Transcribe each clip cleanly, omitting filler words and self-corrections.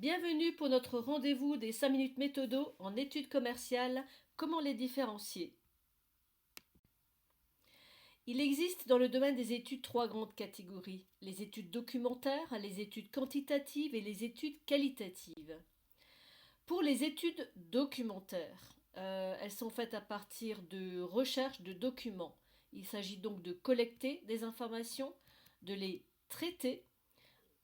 Bienvenue pour notre rendez-vous des 5 minutes méthodo en études commerciales. Comment les différencier? Il existe dans le domaine des études trois grandes catégories: les études documentaires, les études quantitatives et les études qualitatives. Pour les études documentaires, elles sont faites à partir de recherches de documents. Il s'agit donc de collecter des informations, de les traiter,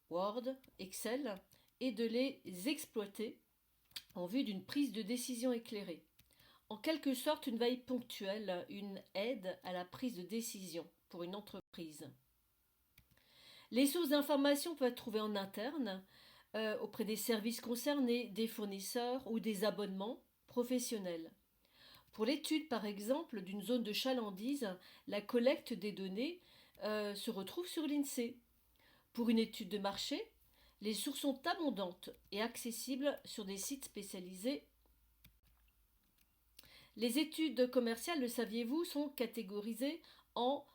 Word, Excel, et de les exploiter en vue d'une prise de décision éclairée. En quelque sorte, une veille ponctuelle, une aide à la prise de décision pour une entreprise. Les sources d'information peuvent être trouvées en interne, auprès des services concernés, des fournisseurs ou des abonnements professionnels. Pour l'étude, par exemple, d'une zone de chalandise, la collecte des données se retrouve sur l'INSEE. Pour une étude de marché, les sources sont abondantes et accessibles sur des sites spécialisés. Les études commerciales, le saviez-vous, sont catégorisées en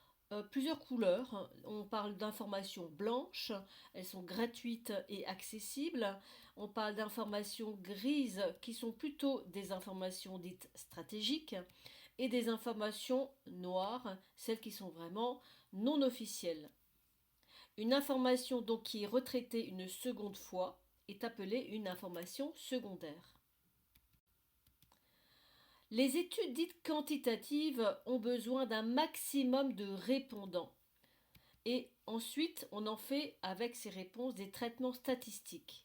plusieurs couleurs. On parle d'informations blanches, elles sont gratuites et accessibles. On parle d'informations grises qui sont plutôt des informations dites stratégiques, et des informations noires, celles qui sont vraiment non officielles. Une information donc qui est retraitée une seconde fois est appelée une information secondaire. Les études dites quantitatives ont besoin d'un maximum de répondants. Et ensuite, on en fait avec ces réponses des traitements statistiques.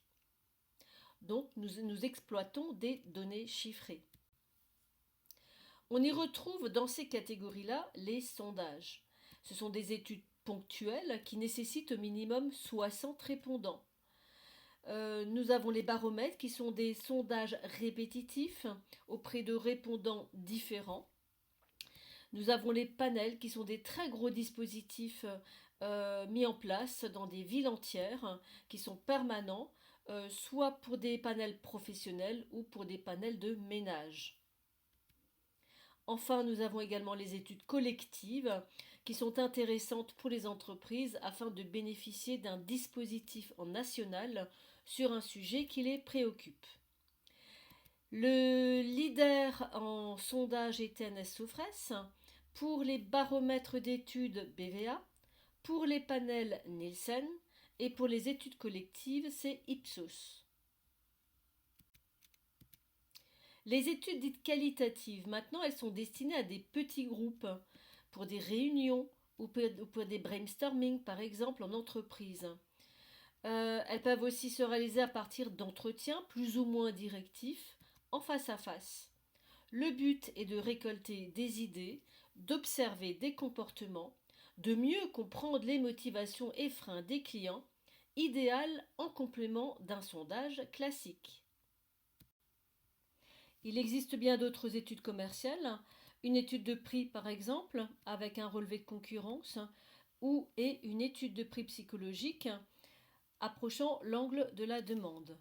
Donc, nous exploitons des données chiffrées. On y retrouve dans ces catégories-là les sondages. Ce sont des études ponctuelles qui nécessitent au minimum 60 répondants. Nous avons les baromètres qui sont des sondages répétitifs auprès de répondants différents. Nous avons les panels qui sont des très gros dispositifs mis en place dans des villes entières qui sont permanents, soit pour des panels professionnels ou pour des panels de ménage. Enfin, nous avons également les études collectives qui sont intéressantes pour les entreprises afin de bénéficier d'un dispositif en national sur un sujet qui les préoccupe. Le leader en sondage est TNS Sofres, pour les baromètres d'études BVA, pour les panels Nielsen et pour les études collectives c'est Ipsos. Les études dites qualitatives, maintenant, elles sont destinées à des petits groupes, pour des réunions ou pour des brainstorming, par exemple, en entreprise. Elles peuvent aussi se réaliser à partir d'entretiens plus ou moins directifs, en face à face. Le but est de récolter des idées, d'observer des comportements, de mieux comprendre les motivations et freins des clients, idéal en complément d'un sondage classique. Il existe bien d'autres études commerciales, une étude de prix par exemple, avec un relevé de concurrence, et une étude de prix psychologique approchant l'angle de la demande.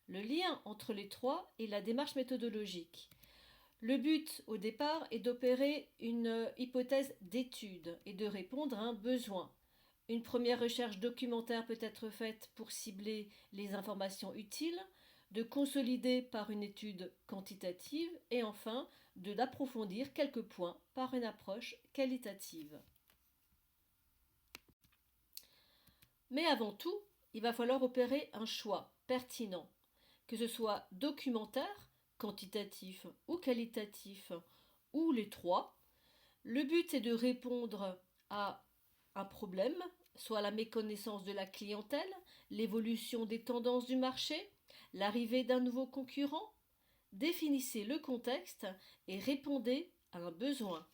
Le lien entre les trois est la démarche méthodologique. Le but au départ est d'opérer une hypothèse d'étude et de répondre à un besoin. Une première recherche documentaire peut être faite pour cibler les informations utiles, de consolider par une étude quantitative et enfin d'approfondir quelques points par une approche qualitative. Mais avant tout, il va falloir opérer un choix pertinent, que ce soit documentaire, quantitatif ou qualitatif, ou les trois. Le but est de répondre à un problème, soit la méconnaissance de la clientèle, l'évolution des tendances du marché, l'arrivée d'un nouveau concurrent. Définissez le contexte et répondez à un besoin.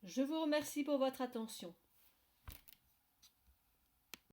Je vous remercie pour votre attention.